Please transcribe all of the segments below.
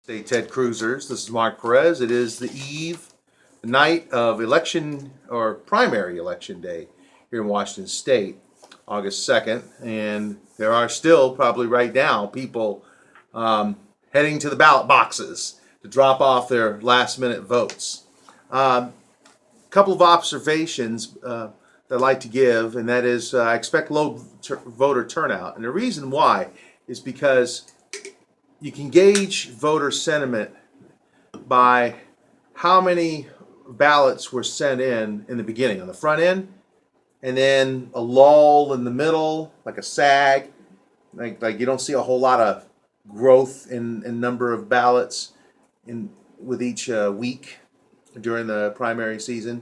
State Ted Cruisers. This is Mark Perez. It is the night of election or primary election day here in Washington State, August 2nd. And there are still, probably right now, people heading to the ballot boxes to drop off their last minute votes. A couple of observations that I'd like to give, and that is I expect low voter turnout. And the reason why is because you can gauge voter sentiment by how many ballots were sent in the beginning, on the front end, and then a lull in the middle, like a sag. Like you don't see a whole lot of growth in number of ballots with each week during the primary season.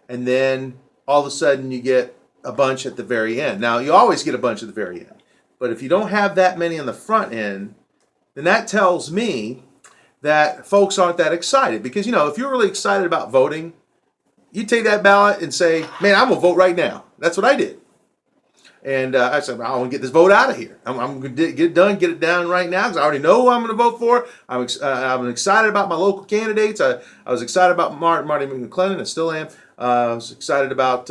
And then all of a sudden you get a bunch at the very end. Now, you always get a bunch at the very end. But if you don't have that many on the front end, then that tells me that folks aren't that excited. Because, if you're really excited about voting, you take that ballot and say, man, I'm going to vote right now. That's what I did. And I said, I want to get this vote out of here. I'm going to get it done, get it down right now, because I already know who I'm going to vote for. I'm excited about my local candidates. I was excited about Marty McClellan, I still am. I was excited about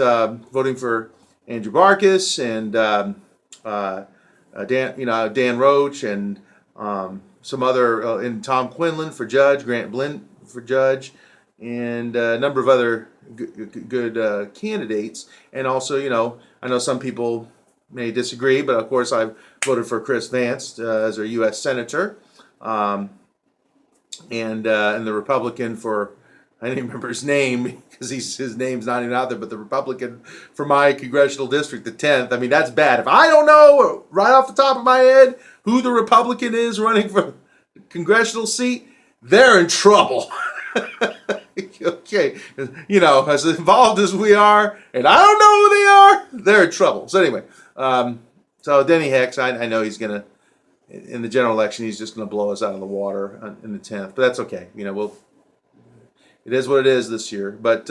voting for Andrew Barkis and Dan Roach and some other, and Tom Quinlan for judge, Grant Blinn for judge, and a number of other good candidates. And also, I know some people may disagree, but of course I voted for Chris Vance as our U.S. Senator, and the Republican for, I didn't remember his name because his name's not even out there, but the Republican for my congressional district, the 10th. I mean, that's bad. If I don't know right off the top of my head who the Republican is running for the congressional seat, they're in trouble. Okay, as involved as we are, and I don't know who they are, they're in trouble. So anyway, so Denny Hicks, I know he's going to, in the general election, he's just going to blow us out of the water in the 10th, but that's okay. It is what it is this year. But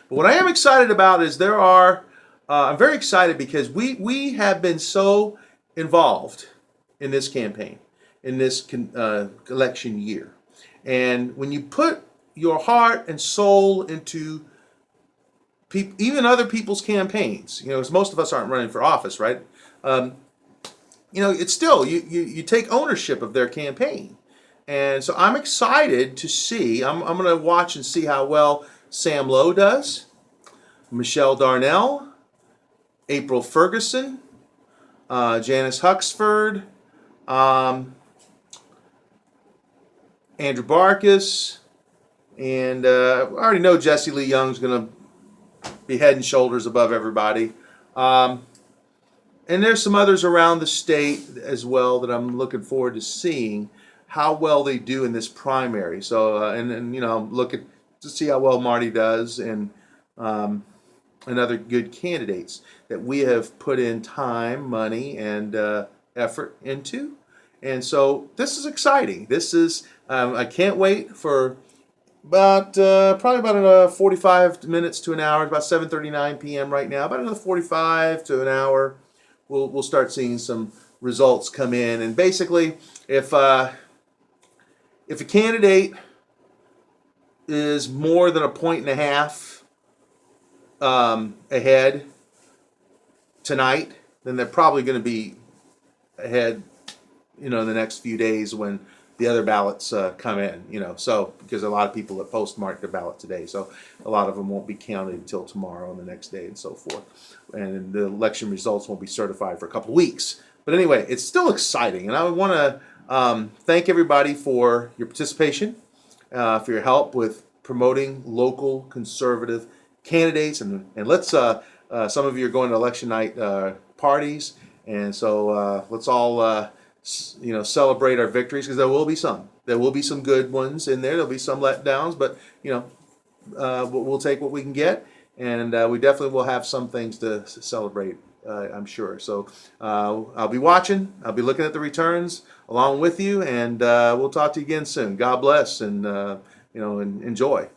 what I am excited about is I'm very excited because we have been so involved in this campaign, in this election year. And when you put your heart and soul into even other people's campaigns, because most of us aren't running for office, right? It's still, you take ownership of their campaign. And so I'm excited to see, I'm going to watch and see how well Sam Lowe does, Michelle Darnell, April Ferguson, Janice Huxford, Andrew Barkis, and I already know Jesse Lee Young's going to be head and shoulders above everybody. And there's some others around the state as well that I'm looking forward to seeing how well they do in this primary. So, and looking to see how well Marty does and other good candidates that we have put in time, money, and effort into. And so this is exciting. This is, I can't wait for probably about 45 minutes to an hour, about 7:39 p.m. right now, about another 45 to an hour. We'll start seeing some results come in. And basically, if a candidate is more than a point and a half ahead tonight, then they're probably going to be ahead, in the next few days when the other ballots come in, so because a lot of people have postmarked their ballot today, so a lot of them won't be counted until tomorrow and the next day and so forth. And the election results won't be certified for a couple of weeks. But anyway, it's still exciting, and I want to thank everybody for your participation, for your help with promoting local conservative candidates, and let's some of you are going to election night parties, and so let's all celebrate our victories, because there will be some good ones in there. There'll be some letdowns, but we'll take what we can get, and we definitely will have some things to celebrate, I'm sure. So I'll be watching. I'll be looking at the returns along with you, and we'll talk to you again soon. God bless, and and enjoy.